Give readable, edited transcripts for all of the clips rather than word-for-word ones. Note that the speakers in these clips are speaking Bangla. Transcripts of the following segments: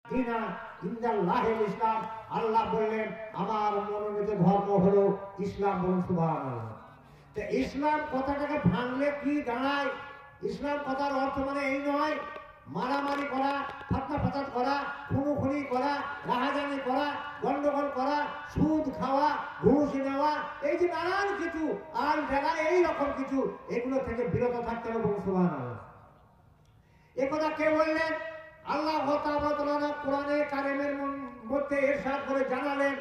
দিনা ইনদাল্লাহিল ইসলাম, আল্লাহ বললেন আমার মনোনীত ধর্ম হলো ইসলাম। বলুন সুবহানাল্লাহ। তো ইসলাম কথাটাকে ভাঙলে কি দাঁড়ায়? ইসলাম কথার অর্থ মানে এই নয় মারামারি করা, ফাতনা ফাসাদ করা, খুনোখুনি করা, রাহাজানি করা, গন্ডগোল করা, সুদ খাওয়া, ঘুষ নেওয়া, এই যে নানান কিছু আর যারা এই রকম কিছু, এগুলো থেকে বিরত থাকতে হবে। বলুন সুবহানাল্লাহ। এ কথা কে বললেন? আল্লাহ তাআলা কোরআনে কারিমের মধ্যে ইরশাদ করে জানালেন,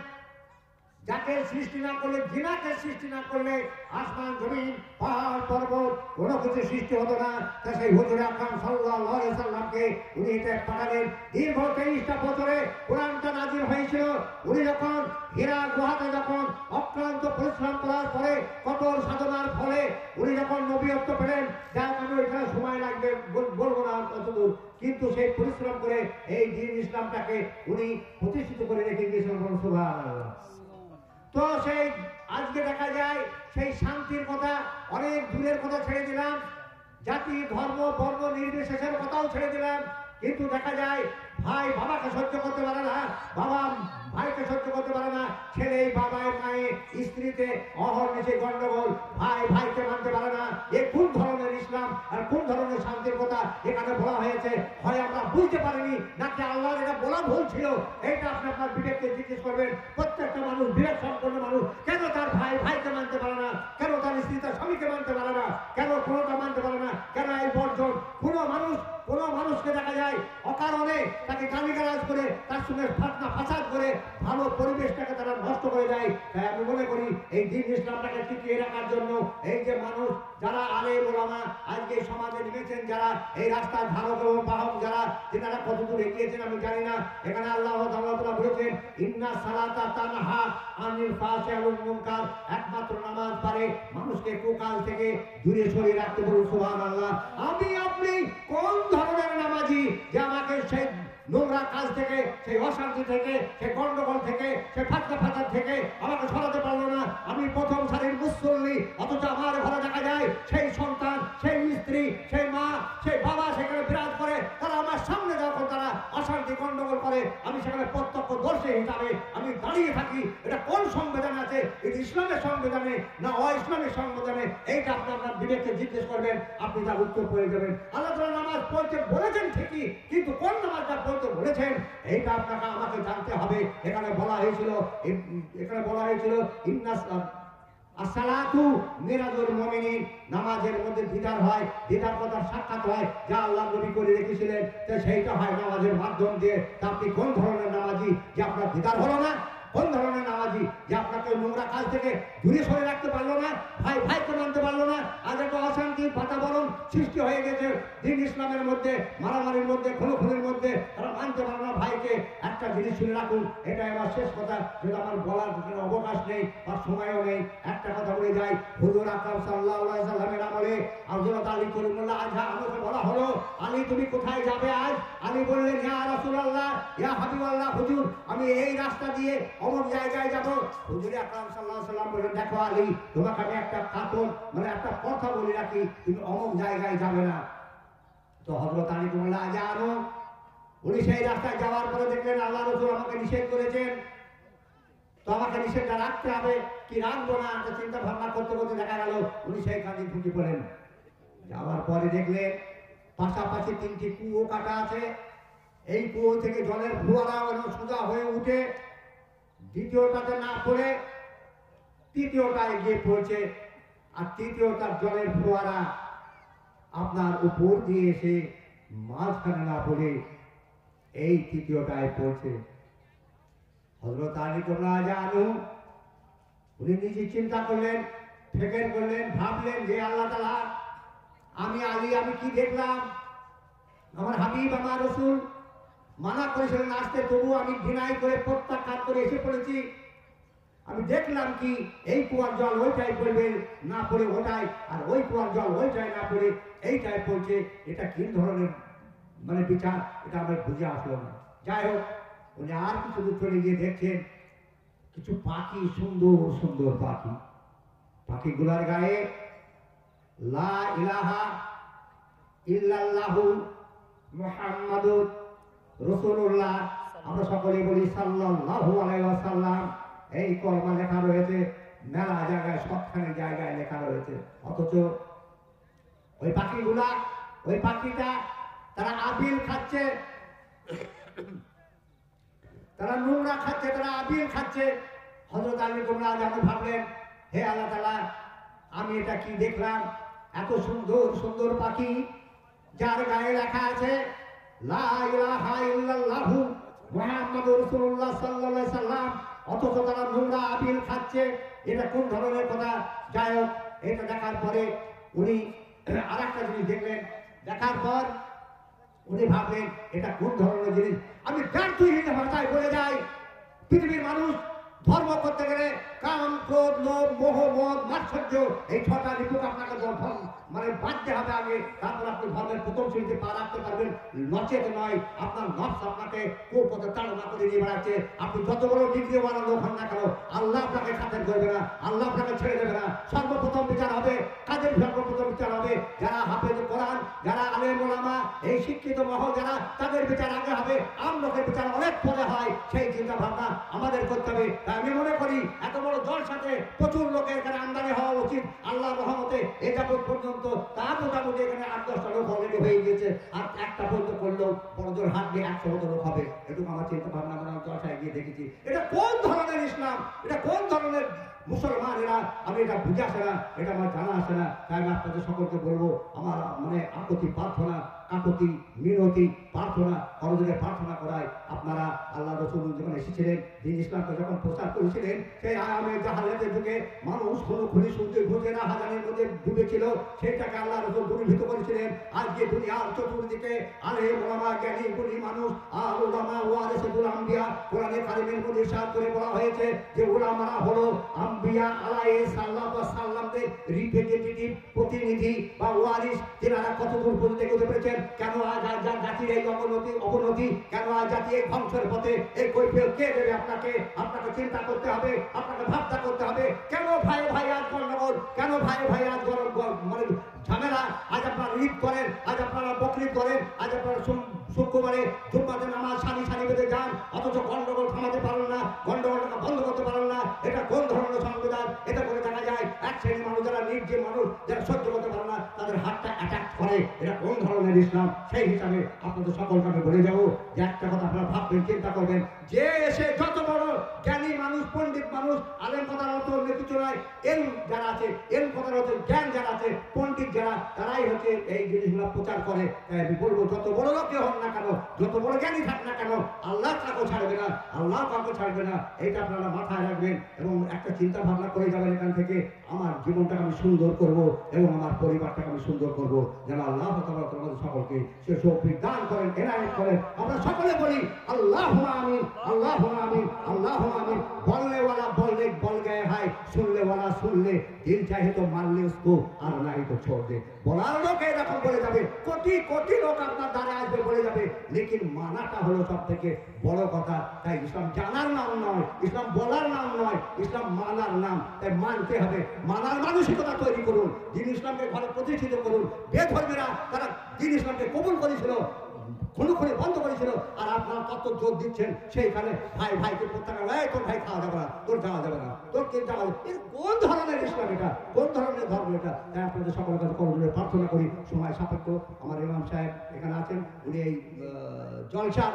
যাকে সৃষ্টি না করলে, জিনাকে সৃষ্টি না করলে আসমান জমিন পাহাড় পর্বত কোনো কিছু সৃষ্টি হতো না। তা সেই হুজুর আকরাম সাল্লাল্লাহু আলাইহি সাল্লামকে উনি এটা পাঠালেন। দীর্ঘ 23টা বছরে কোরআনটা নাযিল হয়েছিল। উনি যখন হীরা গুহাতে যখন অক্লান্ত পরিশ্রম করার পরে কঠোর সাধনার ফলে উনি যখন নবীত্ব পেলেন, যার আমি ওইখানে সময় লাগবে বলবো না কতদূর, কিন্তু সেই পরিশ্রম করে এই দ্বীন ইসলামটাকে উনি প্রতিষ্ঠিত করে রেখে গিয়েছিলেন। সুবহানাল্লাহ। তো সেই আজকে দেখা যায় সেই শান্তির কথা অনেক দূরের কথা ছেড়ে দিলাম, জাতি ধর্ম বর্ণ নির্বিশেষের কথাও ছেড়ে দিলাম, কিন্তু দেখা যায় ভাই বাবাকে সহ্য করতে পারে না, বাবা ভাইকে সহ্য করতে পারে না, ছেলে বাবায় মায়ে স্ত্রীতে অহর্নিশে গন্ডগোল, ভাই ভাইকে মানতে পারে না। এ কোন ধরনের ইসলাম আর কোন ধরনের শান্তির কথা এখানে বলা হয়েছে? হয় আমরা বুঝতে পারিনি, নাকি আল্লাহর এটা বলা ভুল ছিল? এইটা আপনি আপনার বিবেককে জিজ্ঞেস করবেন। প্রত্যেকটা মানুষ বিবেক সম্পন্ন মানুষ, কেন তার ভাই ভাইকে মানতে পারে না? কেন তার স্ত্রী তার স্বামীকে মানতে পারে না? কেন কোনোটা মানতে পারে না? কেন এই বর্জন? কোন মানুষকে দেখা যায় অকারণে তাকে গালিগালাজ করে, তার সঙ্গে ফাতনা ফাসাদ করে ভালো পরিবেশটাকে তারা নষ্ট করে দেয়। তাই আমি মনে করি এই দ্বীন ইসলামটাকে টিকিয়ে রাখার জন্য এই যে মানুষ যারা আলেম ওলামা আজকে সমাজে নেমেছেন, যারা এই রাস্তার ধারক এবং বাহক, যারা যেনারা কতদূর এগিয়েছেন আমি জানি না। এখানে আল্লাহ তাআলা বলেছেন ইন্না সালাতা তানহা আনিল ফাহশাই ওয়াল মুনকার, একমাত্র নামাজ পারে মানুষকে কুকাজ থেকে দূরে সরিয়ে রাখতে। বলুন সুবহানাল্লাহ। আমি আপনি কোন ধরনের নামাজি যে আমাকে সেই নোংরা কাজ থেকে, সেই অশান্তি থেকে, সেই গন্ডগোল থেকে, সেই ফাতনা ফাসাদ থেকে আমাকে সরাতে পারলো না? আমি প্রথম সারির মুসল্লি, অথচ আমার ঘরে দেখা যায় সেই সন্তান, সেই স্ত্রী, সেই মা, সেই বাবা সেখানে বিরাজ করে, তারা আমার সামনে যখন তারা অশান্তি গন্ডগোল করে আমি সেখানে প্রত্যক্ষদর্শী হিসাবে আমি দাঁড়িয়ে থাকি। এটা কোন সংবিধান আছে? এটা ইসলামের সংবিধানে না অ-ইসলামের সংবিধানে? এইটা আপনি আপনার বিবেককে জিজ্ঞেস করবেন, আপনি তার উত্তর পেয়ে যাবেন। আল্লাহ তাআলা নামাজ পড়তে বলেছেন ঠিকই, কিন্তু কোন নামাজটা পড়তে বলেছেন এইটা আপনাকে আমাকে জানতে হবে। এখানে বলা হয়েছিল ইন্নাস আসসালাতু মিরাজুল মুমিনিন, নামাজের মধ্যে দিদার হয়, দিদার কথার সাক্ষাৎ হয়, যা আল্লাহ নবী করে রেখেছিলেন, তো সেইটা হয় নামাজের মাধ্যম দিয়ে। তা আপনি কোন ধরনের নামাজি যে আপনার দিদার হলো না? কোন ধরনের নামাজি যে আপনাকে নোংরা কাজ থেকে দূরে সরে রাখতে পারলো না, ভাই ভাইকে মানতে পারলো না? আজ একটা অশান্তির বাতাবরণ সৃষ্টি হয়ে গেছে দ্বীন ইসলামের মধ্যে, মারামারির মধ্যে, খুনোখুনির মধ্যে, তারা মানতে পারে না ভাইকে। একটা জিনিস শুনে রাখুন, এটা আমার শেষ কথা, যেটা আমার বলার অবকাশ নেই আর সময়ও নেই। একটা কথা বলে যাই, হুজুর আকরাম সাল্লাল্লাহু আলাইহি সাল্লামের আমলে হযরত আলী করিমুল্লাহ আজহা আমাকে বলা হলো, আলী তুমি কোথায় যাবে আজ? আলী বললেন ইয়া রাসূলুল্লাহ, ইয়া হাবিবাল্লাহ, হুজুর আমি এই রাস্তা দিয়ে অমুক জায়গায় যাব। হুজুর আকরাম সাল্লাল্লাহু আলাইহি সাল্লাম বললেন, দেখো আলী, তোমাকে আমি একটা কাতর একটা কথা বলে রাখি, তুমি অমুক জায়গায় যাবে না। তো হযরত আলী করিমুল্লাহ আজহা উনি সেই রাস্তায় যাওয়ার পরে দেখলেন আল্লাহ রাসূল আমাকে নিষেধ করেছেন, তো আমাকে নিষেধটা রাখতে হবে, কি রাখবো না একটা চিন্তা ভাবনা করতে করতে দেখা গেল উনি সেই কাজে ঢুকে পড়লেন। যাওয়ার পরে দেখলেন পাশাপাশি 3টি কুয়ো কাটা আছে, এই কুয়ো থেকে জলের ফোয়ারা সোজা হয়ে উঠে দ্বিতীয়টাতে না পড়ে তৃতীয়টায় গিয়ে পড়ছে, আর তৃতীয়টার জলের ফোয়ারা আপনার উপর দিয়ে এসে মাঝখানে না পড়ে এই তৃতীয়টায় পড়ছে। হযরত আলী রাদিয়াল্লাহু আনহু উনি নিজে চিন্তা করলেন, ফিকির করলেন, ভাবলেন যে আল্লাহ তাআলা, আমি আলী আমি কি দেখলাম? আমার হাবিব আমার রাসূল মানা করেছিলেন আসতে, তবু আমি ঘৃণাই করে প্রত্যাখ্যান করে এসে পড়েছি। আমি দেখলাম কি এই কুয়ার জল ওইটাই পড়বে, না পড়ে ওটাই, আর ওই কুয়ার জল ওইটাই না পড়ে এইটাই পড়ছে। এটা কি ধরনের বিচার? এটা আমার বুঝে আসলো না। যাই হোক, উনি আর কিছু দূর চলে গিয়ে দেখছেন কিছু পাখি, সুন্দর সুন্দর পাখি, পাখিগুলার গায়ে লা ইলাহা ইল্লাল্লাহু মুহাম্মাদুর রাসূলুল্লাহ, আমরা সকলেই বলি সাল্লাল্লাহু আলাইহি ওয়াসাল্লাম। এই কলমা লেখা রয়েছে মেলা জায়গায়, সবখানে জায়গায় লেখা রয়েছে। অথচ ওই পাখিগুলা, ওই পাখিটা তারা আবিল খাচ্ছে, তারা নোংরা খাচ্ছে, তারা আবিল খাচ্ছে। হযরত আলী গোমরা যেমন ভাবলেন, হে আল্লাহ তাআলা, আমি এটা কি দেখলাম, এত সুন্দর সুন্দর পাখি যার গায়ে লেখা আছে লা ইলাহা ইল্লাল্লাহু মুহাম্মাদুর রাসূলুল্লাহ সাল্লাল্লাহু আলাইহি সাল্লাম, অথচ তারা নোংরা আবিল খাচ্ছে। এটা কোন ধরনের কথা? যাই হোক, এটা দেখার পরে উনি আরেকটা জিনিস দেখলেন। দেখার পর উনি ভাবলেন এটা কোন ধরনের জিনিস। আমি ব্যর্থহীন ভাষায় বলে যাই, পৃথিবীর মানুষ ধর্ম করতে গেলে কাম, ক্রোধ, লোভ, মোহ, মদ, মাৎসর্য, এই ছটা রিপুক আপনাকে মানে বাঁধতে হবে আগে, তারপর আপনি ধর্মের প্রথম শ্রেণীতে পা রাখতে পারবেন। নচেত নয়, আপনার নফস আপনাকে কুপথে চালনা করে নিয়ে বেড়াচ্ছে। আপনি যত বড় ডিগ্রিওয়ালা লোক হন না কেন, আল্লাহ আপনাকে খাতের করবে না, আল্লাহ আপনাকে ছেড়ে দেবে না। সর্বপ্রথম বিচার হবে কাদের? সর্বপ্রথম বিচার হবে যারা হাফেজ কোরআন, যারা আলেম ওলামা, এই শিক্ষিত মহল যারা, তাদের বিচার আগে হবে। আমলোকের বিচার অনেক পরে হয়। সেই চিন্তা ভাবনা আমাদের করতে হবে। আমি মনে করি এত বড় জলসাতে প্রচুর লোকের এখানে আমদানি হওয়া উচিত। আল্লাহর রহমতে এ যাবৎ পর্যন্ত তা মোটামুটি এখানে 8-10টা লোক অলরেডি হয়ে গিয়েছে। আর একটা পর্যন্ত করলেও বড় জোর হাত দিয়ে 100 মতো লোক হবে। এটুকু আমার চিন্তা ভাবনা মনে জলসায় গিয়ে দেখেছি। এটা কোন ধরনের ইসলাম, এটা কোন ধরনের মুসলমান এরা, আমি এটা বুঝে আসে না, এটা আমার জানা আসে না। তাই আমি আপনাদের সকলকে বলবো, আমার মানে আকুতি প্রার্থনা, কাকুতি মিনতি প্রার্থনা, করজোরে প্রার্থনা করায় আপনারা আল্লাহ রাসূল যখন এসেছিলেন, দিন ইসলামকে যখন প্রচার করেছিলেন, সেই আয়ামে জাহালিয়াতের যুগে মানুষ কোনো খুনি শুনতে বুঝে না, হাজারের মধ্যে ডুবেছিল, সেইটাকে আল্লাহ রাসূল দূরীভূত করেছিলেন। আজকে দুনিয়ার চতুর্দিকে আলেম ওলামা, জ্ঞানী গুণী মানুষ, আর ওলামা ওয়ারিসুল আম্বিয়া, কোরআনে কারিমের মধ্যে ইরশাদ করে বলা হয়েছে যে ওলামারা হলো আম্বিয়া আলাইহিস সালামদের রিপ্রেজেন্টেটিভ, প্রতিনিধি বা ওয়ারিস। যারা কতদূর পর্যন্ত এগোতে পেরেছেন, কেন আজ জাতির এই অবনতি, কেন আজ জাতি এই ধ্বংসের পথে, এই কৈফিয়ত কে দেবে আপনাকে? আপনাকে চিন্তা করতে হবে, আপনাকে ভাবনা করতে হবে। কেন ভাই ভাই আজ গন্ডগোল, কেন ভাই ভাই আজ মানে ঝামেলা? আজ আপনারা ঈদ করেন, আজ আপনারা বকরিদ করেন, আজ আপনারা শুক্রবারে জুম্মাতে নামাজ সারি সারি বেঁধে যান, অথচ গন্ডগোল থামাতে পারেন না, গন্ডগোলটাকে বন্ধ করতে পারেন না। এটা কোন ধরনের সংবিধান? এটা করে দেখা যায় এক শ্রেণীর মানুষ, যারা নির্জীব মানুষ, যারা সহ্য করতে পারে না, তাদের হাতটা অ্যাটাক করে। এটা কোন ধরনের ইসলাম? সেই হিসাবে আপনাদের সকলকে আমি বলে যাবো যে একটা কথা আপনারা ভাববেন, চিন্তা করবেন, যে এসে যত বড় জ্ঞানী মানুষ, পণ্ডিত মানুষ, আলেম কথার অর্থ অন্য কিছু নয়, এল যারা আছে, এল কথার অর্থ জ্ঞান যারা আছে, পণ্ডিত যারা, তারাই হচ্ছে এই জিনিসগুলো প্রচার করে। তাই আমি বলবো, যত বড় লোকে হন না কেন, যত বড় জ্ঞানী থাক না কেন, আল্লাহ কাউকে ছাড়বে না, আল্লাহ কাউকে ছাড়বে না। এইটা আপনারা মাথায় রাখবেন এবং একটা চিন্তা ভাবনা করে যাবেন এখান থেকে, আমার জীবনটাকে আমি সুন্দর করব এবং আমার পরিবারটাকে আমি সুন্দর করব। যেন আল্লাহ তাআলা তোমাদের সকলকে সে তৌফিক দান করেন, এনায়েত করেন। আমরা সকলে বলি আল্লাহুম্মা আমিন, আল্লাহুম্মা আমিন, আল্লাহুম্মা আমিন। बोलने वाला बोलने बोल गए है, सुनने वाला सुन ले, दिल चाहे तो मान ले उसको, और नहीं तो छोड़ दे। বলার লোক এরকম বলে যাবে, কোটি কোটি লোক আপনার দ্বারে আসবে, বলে যাবে, লেকিন মানাটা হলো সব থেকে বড় কথা। তাই ইসলাম জানার নাম নয়, ইসলাম বলার নাম নয়, ইসলাম মানার নাম। তাই মানতে হবে, মানার মানসিকতা তৈরি করুন, দিন ইসলামকে ঘরে প্রতিষ্ঠিত করুন। বেধর্মীরা তারা দিন ইসলামকে কবুল করেছিল, খুনুখুনি বন্ধ করেছিল, আর আপনারা কত জোর দিচ্ছেন সেইখানে ভাই ভাইকে প্রত্যাখ্যান, এই তোর ভাই খাওয়া যাবে না, তোর যাওয়া যাবে না, তোর কে যাওয়া যাবে। কোন ধরনের ইসলাম এটা? কোন ধরনের ধর্ম এটা? তাই আপনাদের সকলের কাছে করজোরে প্রার্থনা করি, সময় সাপেক্ষ, আমার ইমাম সাহেব এখানে আছেন, উনি এই জলসা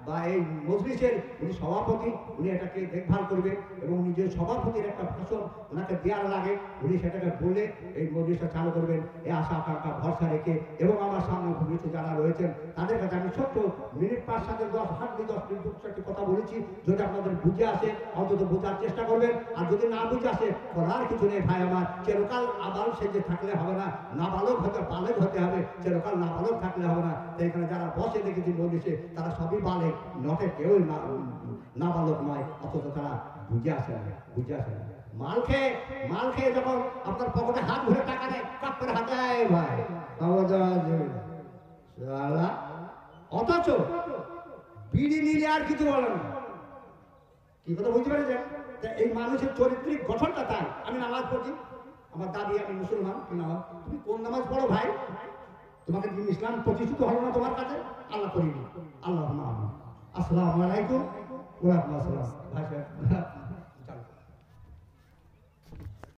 বা এই মজলিসের উনি সভাপতি, উনি এটাকে দেখভাল করবেন এবং নিজের সভাপতির একটা ভাষণ ওনাকে দেওয়ার লাগে, উনি সেটাকে বলে এই মজলিসটা চালু করবেন, এই আশা আকাঙ্ক্ষা ভরসা রেখে। এবং আমার সামনে উপস্থিত যারা রয়েছেন তাদের কাছে আমি ছোট্ট মিনিট 5-7-10 হাঁটলি 10 মিনিট একটি কথা বলেছি, যদি আপনাদের বুঝে আসে অন্তত বোঝার চেষ্টা করবেন, আর যদি না বুঝে আসে করার কিছু নেই ভাই আমার। চিরকাল আবাল সেজে থাকলে হবে না, নাবালক হতে বালেক হতে হবে, চিরকাল নাবালক থাকলে হবে না। এখানে যারা বসে দেখেছি মজলিসে, তারা সবই বালেক, নটে কেউ নাবালক নয়, অথচ তারা বুঝে আসে না, বুঝে আসে না। মাল খেয়ে যখন আপনার পকেটে হাত ধরে টাকা দেয়, কাপ করে হাতে ভাই, অথচ বিড়ি নিলে আর কিছু বলে না। কি কথা বুঝতে পেরেছেন? এই মানুষের চরিত্রিক গঠনটা তাই। আমি নামাজ পড়ছি, আমার দাবি আমি মুসলমান, নামাজ, তুমি কোন নামাজ পড়ো ভাই? তোমাকে দিন ইসলাম প্রতিষ্ঠিত হলো না তোমার কাছে? আল্লাহ করিনি। আল্লাহ আসসালামু আলাইকুম ওয়া রাহমাতুল্লাহ। ভাই সাহেব